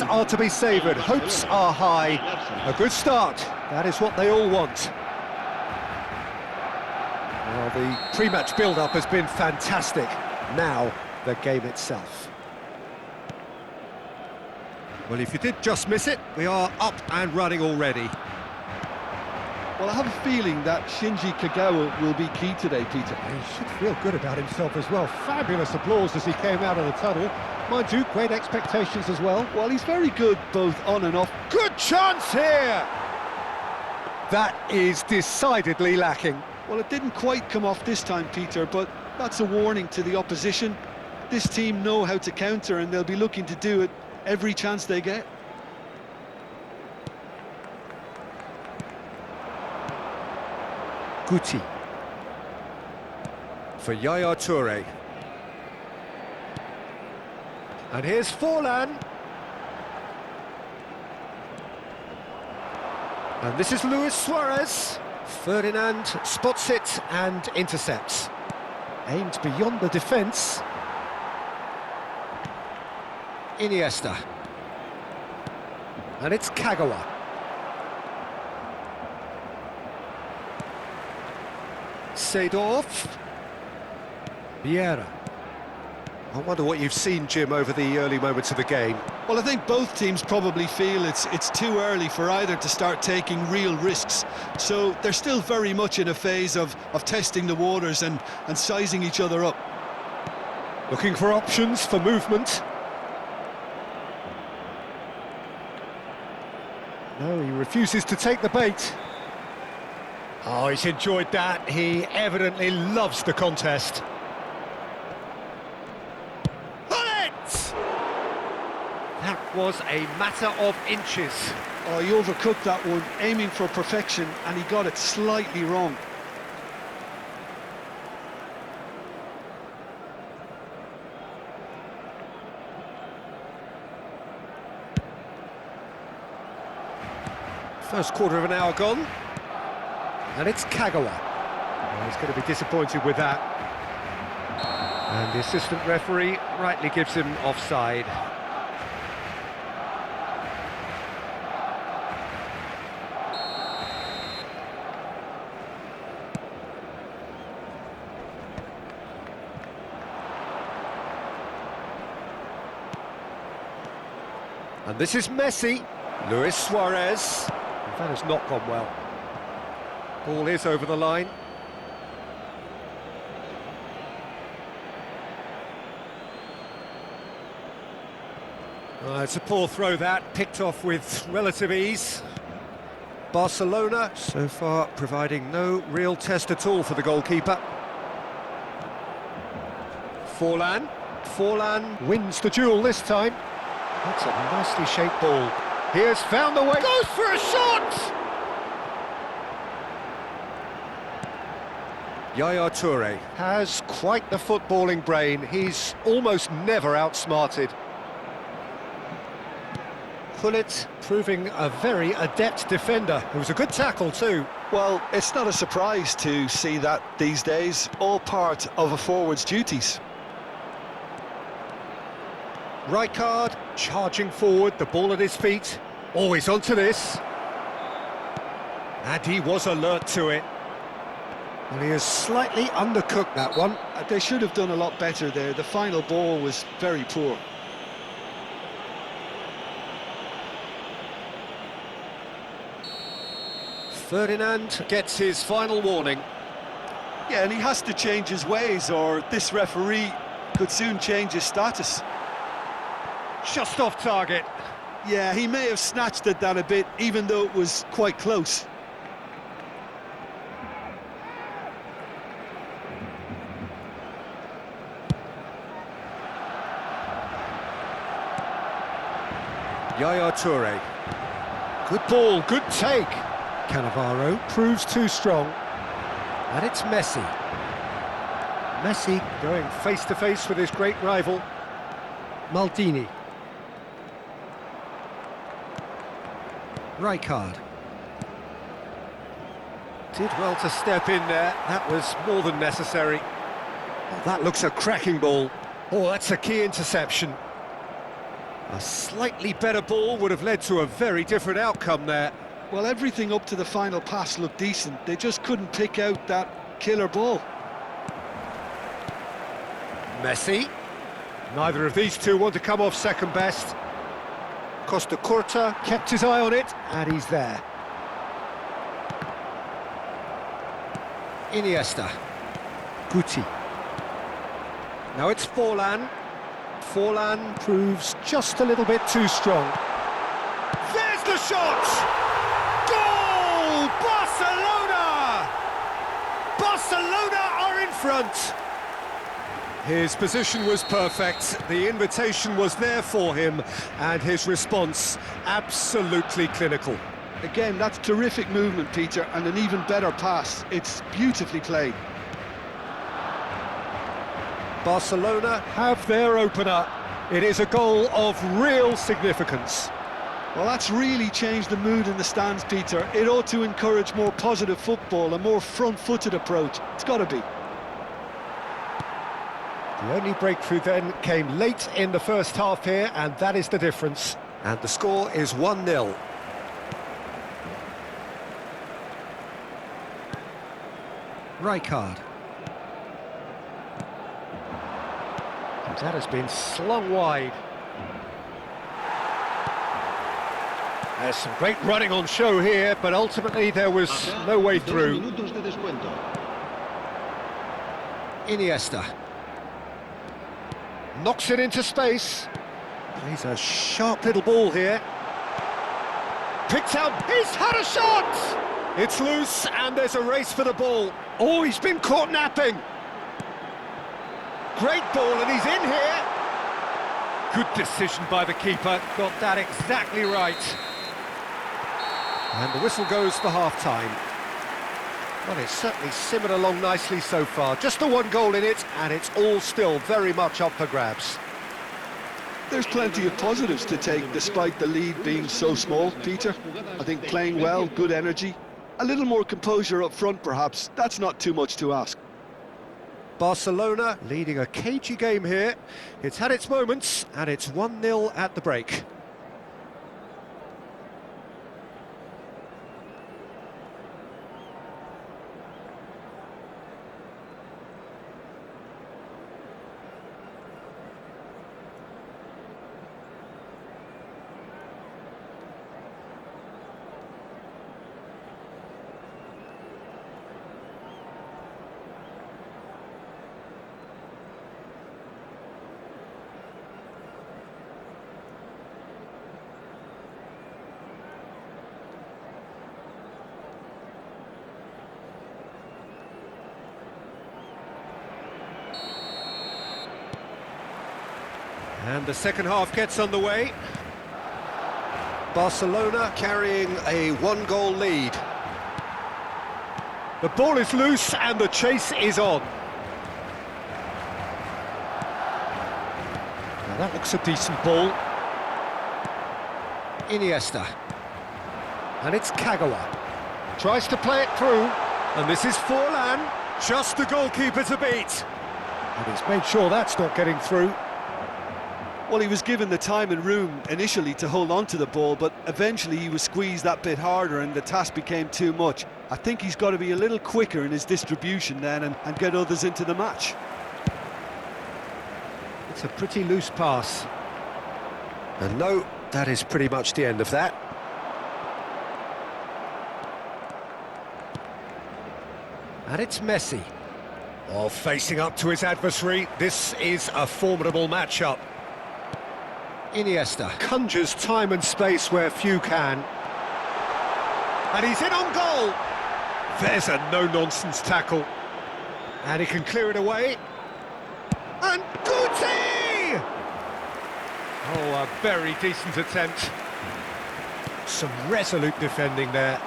are to be savoured, hopes are high. A good start, that is what they all want. Well, the pre-match build-up has been fantastic. Now, the game itself. Well, if you did just miss it, we are up and running already. Well, I have a feeling that Shinji Kagawa will be key today, Peter. He should feel good about himself as well. Fabulous applause as he came out of the tunnel. Mind you, great expectations as well. Well, he's very good both on and off. Good chance here! That is decidedly lacking. Well, it didn't quite come off this time, Peter, but that's a warning to the opposition. This team know how to counter, and they'll be looking to do it every chance they get. Guti. For Yaya Toure. And here's Forlan. And this is Luis Suarez. Ferdinand spots it and intercepts. Aimed beyond the defence. Iniesta. And it's Kagawa. Seedorf. Vieira. I wonder what you've seen, Jim, over the early moments of the game. Well, I think both teams probably feel it's too early for either to start taking real risks. So they're still very much in a phase of testing the waters and sizing each other up. Looking for options for movement. No, he refuses to take the bait. Oh, he's enjoyed that. He evidently loves the contest. That was a matter of inches. Oh, he overcooked that one, aiming for perfection, and he got it slightly wrong. First quarter of an hour gone. And it's Kagawa. Well, he's going to be disappointed with that. And the assistant referee rightly gives him offside. And this is Messi. Luis Suarez. That has not gone well. Ball is over the line. It's a poor throw that, picked off with relative ease. Barcelona, so far, providing no real test at all for the goalkeeper. Forlan. Forlan wins the duel this time. That's a nicely shaped ball. He has found the way. Goes for a shot! Yaya Toure has quite the footballing brain. He's almost never outsmarted. Gullit proving a very adept defender. It was a good tackle too. Well, it's not a surprise to see that these days, all part of a forward's duties. Rijkaard charging forward, the ball at his feet. Always onto this. And he was alert to it. And he has slightly undercooked that one. They should have done a lot better there. The final ball was very poor. Ferdinand gets his final warning. Yeah, and he has to change his ways, or this referee could soon change his status. Just off target. Yeah, he may have snatched at that a bit, even though it was quite close. Yaya Toure. Good ball, good take. Cannavaro proves too strong. And it's Messi. Messi going face-to-face with his great rival, Maldini. Rijkaard. Did well to step in there. That was more than necessary. Oh, that looks a cracking ball. Oh, that's a key interception. A slightly better ball would have led to a very different outcome there. Well, everything up to the final pass looked decent. They just couldn't pick out that killer ball. Messi. Neither of these two want to come off second best. Costa Curta kept his eye on it, and he's there. Iniesta. Guti. Now it's Forlan. Forlan proves just a little bit too strong. There's the shot! Goal! Barcelona! Barcelona are in front! His position was perfect, the invitation was there for him, and his response absolutely clinical. Again, that's terrific movement, Peter, and an even better pass. It's beautifully played. Barcelona have their opener. It is a goal of real significance. Well, that's really changed the mood in the stands, Peter. It ought to encourage more positive football, a more front-footed approach. It's got to be. The only breakthrough then came late in the first half here, and that is the difference. And the score is 1-0. Rijkaard. And that has been slung wide. There's some great running on show here, but ultimately there was no way through. Iniesta. Knocks it into space. Plays a sharp little ball here. Picked out, he's had a shot! It's loose and there's a race for the ball. Oh, he's been caught napping. Great ball and he's in here. Good decision by the keeper, got that exactly right. And the whistle goes for half-time. Well, it's certainly simmered along nicely so far. Just the one goal in it, and it's all still very much up for grabs. There's plenty of positives to take, despite the lead being so small, Peter. I think playing well, good energy. A little more composure up front, perhaps. That's not too much to ask. Barcelona leading a cagey game here. It's had its moments, and it's 1-0 at the break. And the second half gets underway. Barcelona carrying a one-goal lead. The ball is loose and the chase is on. Now that looks a decent ball. Iniesta. And it's Kagawa. Tries to play it through. And this is Forlan. Just the goalkeeper to beat. And he's made sure that's not getting through. Well, he was given the time and room initially to hold on to the ball, but eventually he was squeezed that bit harder and the task became too much. I think he's got to be a little quicker in his distribution then and get others into the match. It's a pretty loose pass. And no, that is pretty much the end of that. And it's Messi. Oh, facing up to his adversary, this is a formidable matchup. Iniesta conjures time and space where few can. And he's in on goal. There's a no-nonsense tackle. And he can clear it away. And Guti! Oh, a very decent attempt. Some resolute defending there.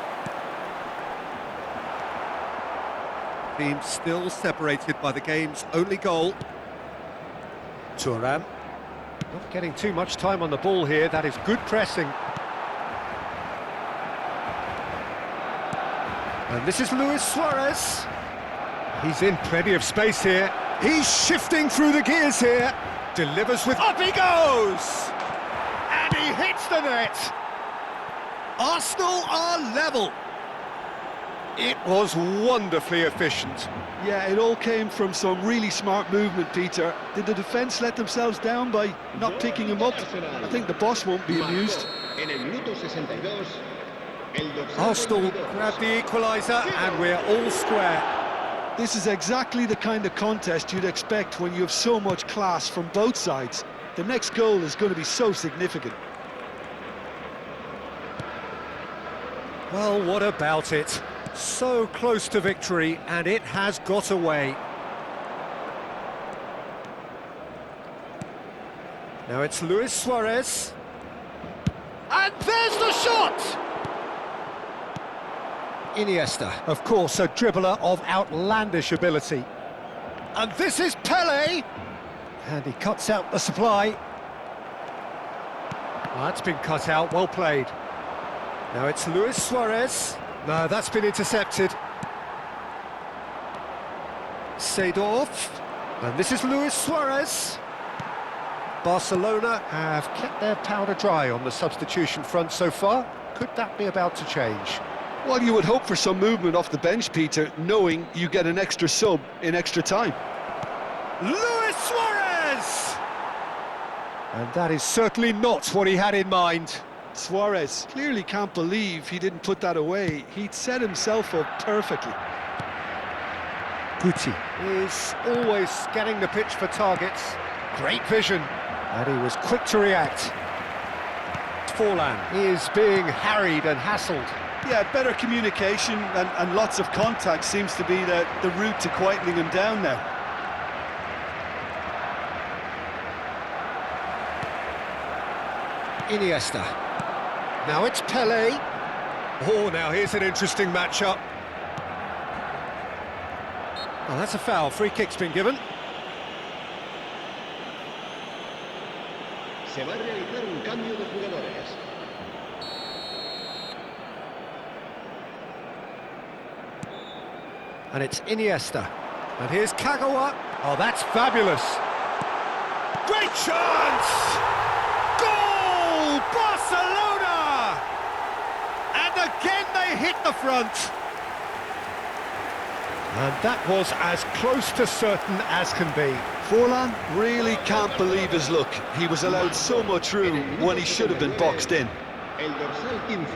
Team still separated by the game's only goal. Thuram. Not getting too much time on the ball here, that is good pressing. And this is Luis Suarez. He's in plenty of space here. He's shifting through the gears here. Delivers with... Up he goes! the net. Arsenal are level. It was wonderfully efficient. Yeah, it all came from some really smart movement, Peter. Did the defence let themselves down by not picking him up? I think the boss won't be amused. Arsenal grabbed the equaliser and we're all square. This is exactly the kind of contest you'd expect when you have so much class from both sides. The next goal is going to be so significant. Well, what about it? So close to victory, and it has got away. Now it's Luis Suarez. And there's the shot! Iniesta, of course, a dribbler of outlandish ability. And this is Pele! And he cuts out the supply. Oh, that's been cut out, well played. Now it's Luis Suarez. No, that's been intercepted. Seedorf. And this is Luis Suarez. Barcelona have kept their powder dry on the substitution front so far. Could that be about to change? Well, you would hope for some movement off the bench, Peter, knowing you get an extra sub in extra time. Luis Suarez! And that is certainly not what he had in mind. Suarez clearly can't believe he didn't put that away. He'd set himself up perfectly. Guti is always scanning the pitch for targets. Great vision. And he was quick to react. Forlan is being harried and hassled. Yeah, better communication and lots of contact seems to be the route to quietening him down now. Iniesta. Now it's Pele. Oh, now here's an interesting matchup. Oh, that's a foul. Free kick's been given. Se va a realizar un cambio de jugadores. And it's Iniesta. And here's Kagawa. Oh, that's fabulous. Great chance! Goal! Barcelona! And again they hit the front. And that was as close to certain as can be. Forlan really can't believe his luck. He was allowed so much room when he should have been boxed in. El dorsal 15.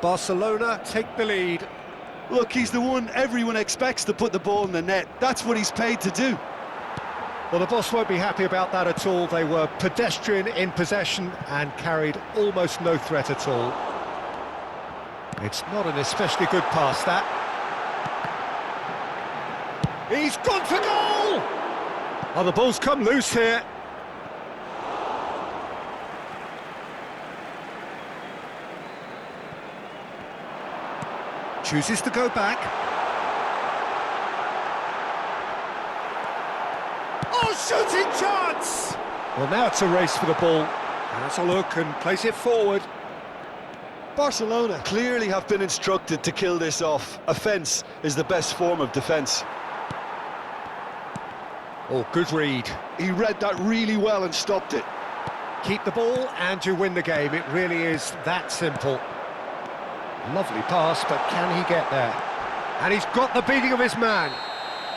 Barcelona take the lead. Look, he's the one everyone expects to put the ball in the net. That's what he's paid to do. Well, the boss won't be happy about that at all. They were pedestrian in possession and carried almost no threat at all. It's not an especially good pass, that. He's gone for goal! Oh, the ball's come loose here. Chooses to go back. Oh, shooting chance! Well, now it's a race for the ball. Has a look and place it forward. Barcelona clearly have been instructed to kill this off. Offence is the best form of defence. Oh, good read. He read that really well and stopped it. Keep the ball and you win the game. It really is that simple. Lovely pass, but can he get there? And he's got the beating of his man.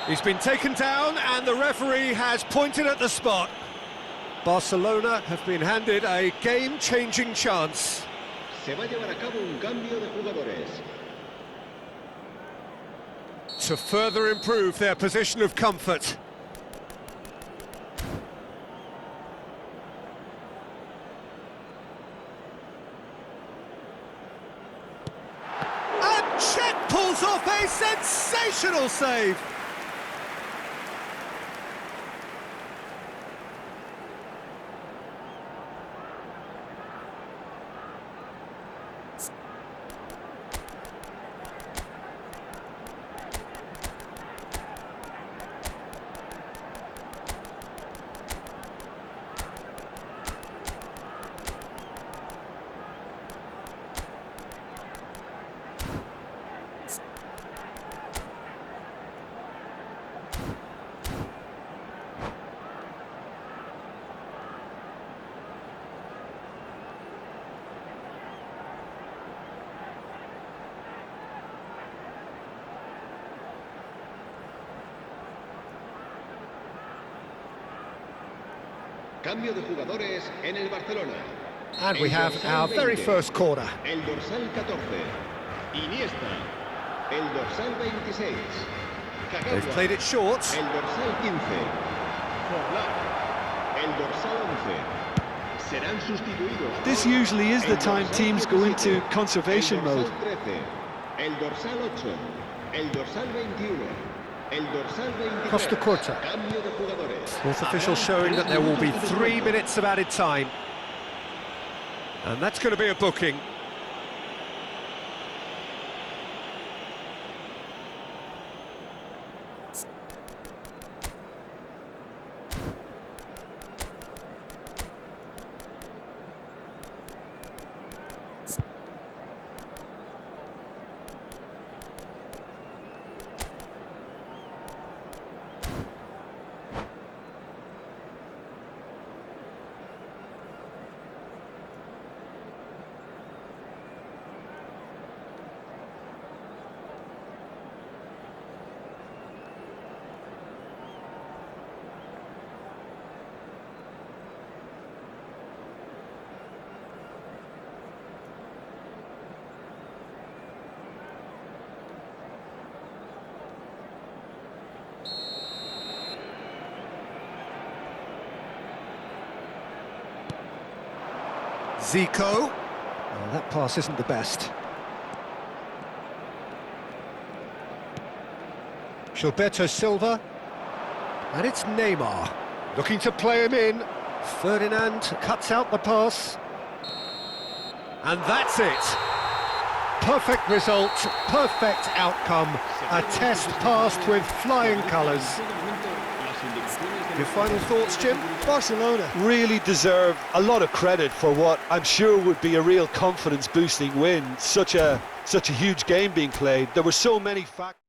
He's been taken down and the referee has pointed at the spot. Barcelona have been handed a game-changing chance. Se va a llevar a cabo un cambio de jugadores. To further improve their position of comfort. And Cech pulls off a sensational save. Cambio de jugadores en el Barcelona. And we El have dorsal our very 20, first corner. El dorsal 14. Iniesta. El dorsal 26. They've Kagawa. played it short. El dorsal 15. Forlán. El dorsal 11. Serán sustituidos. This por usually is the el time dorsal teams go 17, into conservation el mode. dorsal 13, el dorsal 8, el dorsal 21, el dorsal 23. Costa Curta. Cambio de jugadores. Fourth official Habrá showing that there will be 3 3 minutos. minutes of added time. And that's going to be a booking. Zico. Well, that pass isn't the best. Gilberto Silva. And it's Neymar. Looking to play him in. Ferdinand cuts out the pass. And that's it. Perfect result, perfect outcome. A test passed with flying colours. Your final thoughts, Jim? Barcelona really deserve a lot of credit for what I'm sure would be a real confidence-boosting win. Such a huge game being played. There were so many factors.